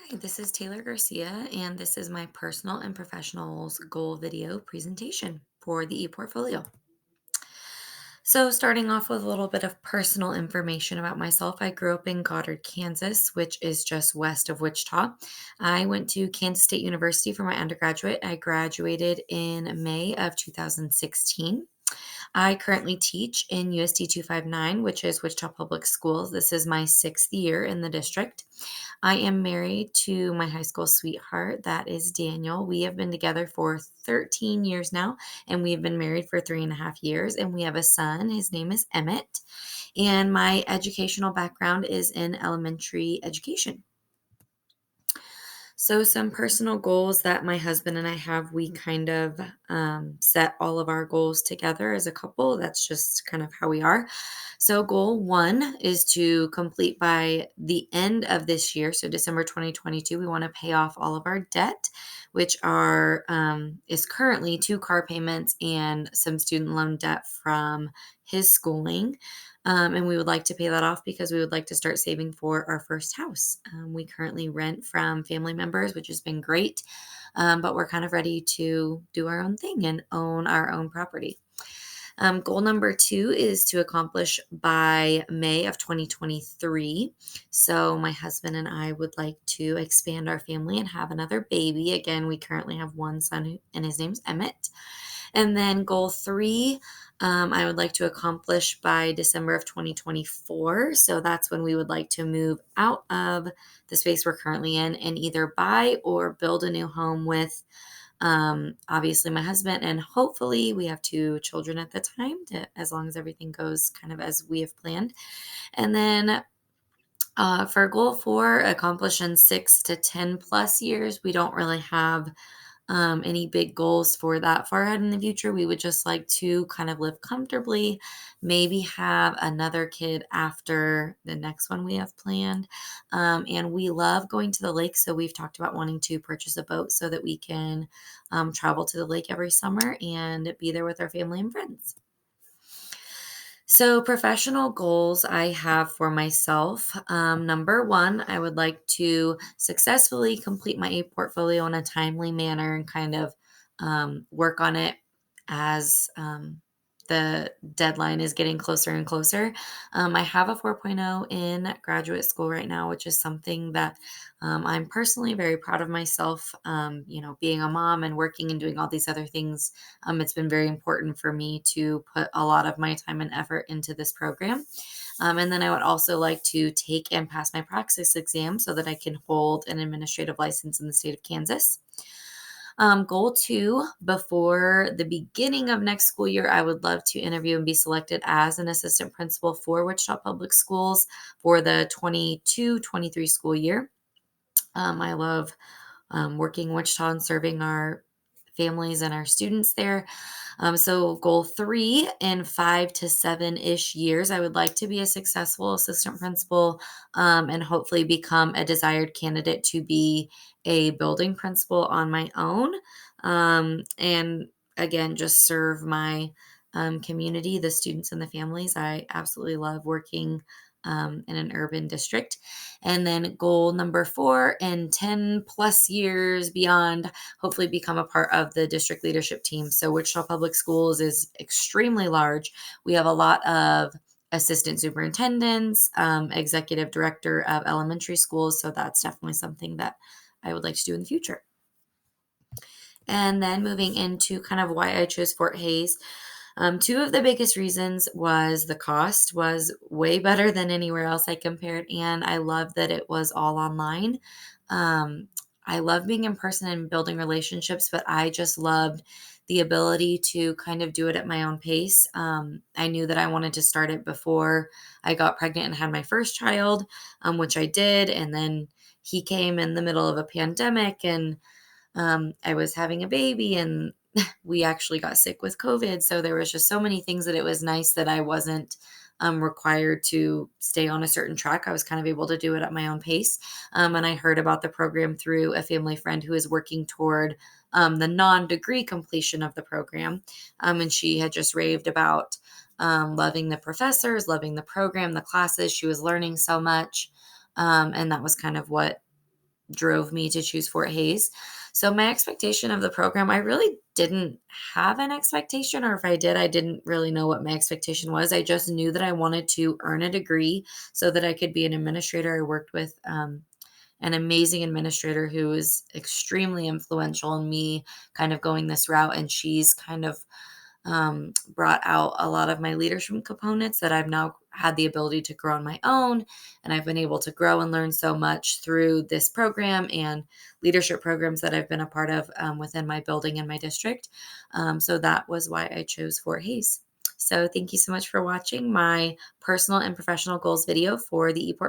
Hi, this is Taylor Garcia, and this is my personal and professionals goal video presentation for the ePortfolio. So, starting off with a little bit of personal information about myself, I grew up in Goddard, Kansas, which is just west of Wichita. I went to Kansas State University for my undergraduate. I graduated in May of 2016. I currently teach in USD 259, which is Wichita Public Schools. This is my sixth year in the district. I am married to my high school sweetheart. That is Daniel. We have been together for 13 years now, and we have been married for 3.5 years. And we have a son. His name is Emmett. And my educational background is in elementary education. So, some personal goals that my husband and I have, we kind of set all of our goals together as a couple. That's just kind of how we are. So, goal one is to complete by the end of this year. So, December 2022, we want to pay off all of our debt, which is currently two car payments and some student loan debt from his schooling. And we would like to pay that off because we would like to start saving for our first house. We currently rent from family members, which has been great, but we're kind of ready to do our own thing and own our own property. Goal number two is to accomplish by May of 2023. So, my husband and I would like to expand our family and have another baby. Again, we currently have one son, and his name's Emmett. And then goal three, I would like to accomplish by December of 2024. So that's when we would like to move out of the space we're currently in and either buy or build a new home with obviously my husband. And hopefully we have two children at the time, as long as everything goes kind of as we have planned. And then for goal four, accomplish in 6 to 10 plus years, we don't really have any big goals for that far ahead in the future. We would just like to kind of live comfortably, maybe have another kid after the next one we have planned. And we love going to the lake. So we've talked about wanting to purchase a boat so that we can travel to the lake every summer and be there with our family and friends. So, professional goals I have for myself. Number one, I would like to successfully complete my portfolio in a timely manner and kind of work on it as the deadline is getting closer and closer. I have a 4.0 in graduate school right now, which is something that I'm personally very proud of myself. Being a mom and working and doing all these other things, it's been very important for me to put a lot of my time and effort into this program. And then I would also like to take and pass my praxis exam so that I can hold an administrative license in the state of Kansas. Goal two, before the beginning of next school year, I would love to interview and be selected as an assistant principal for Wichita Public Schools for the 22-23 school year. I love working in Wichita and serving our families and our students there. So, goal three, in 5 to 7-ish years, I would like to be a successful assistant principal and hopefully become a desired candidate to be a building principal on my own. And again, just serve my community, the students and the families. I absolutely love working in an urban district. And then goal number four, in 10 plus years beyond, hopefully become a part of the district leadership team. So Wichita Public Schools is extremely large. We have a lot of assistant superintendents, executive director of elementary schools. So that's definitely something that I would like to do in the future. And then moving into kind of why I chose Fort Hays. Two of the biggest reasons was the cost was way better than anywhere else I compared, and I love that it was all online. Um, I love being in person and building relationships, but I just loved the ability to kind of do it at my own pace. I knew that I wanted to start it before I got pregnant and had my first child, which I did, and then he came in the middle of a pandemic, and I was having a baby, and we actually got sick with COVID. So there was just so many things that it was nice that I wasn't required to stay on a certain track. I was kind of able to do it at my own pace. And I heard about the program through a family friend who is working toward the non-degree completion of the program. And she had just raved about loving the professors, loving the program, the classes. She was learning so much. And that was kind of what drove me to choose Fort Hayes. So my expectation of the program, I really didn't have an expectation, or if I did, I didn't really know what my expectation was. I just knew that I wanted to earn a degree so that I could be an administrator. I worked with an amazing administrator who is extremely influential in me kind of going this route, and she's kind of brought out a lot of my leadership components that I've now had the ability to grow on my own. And I've been able to grow and learn so much through this program and leadership programs that I've been a part of within my building and my district. So that was why I chose Fort Hayes. So thank you so much for watching my personal and professional goals video for the ePort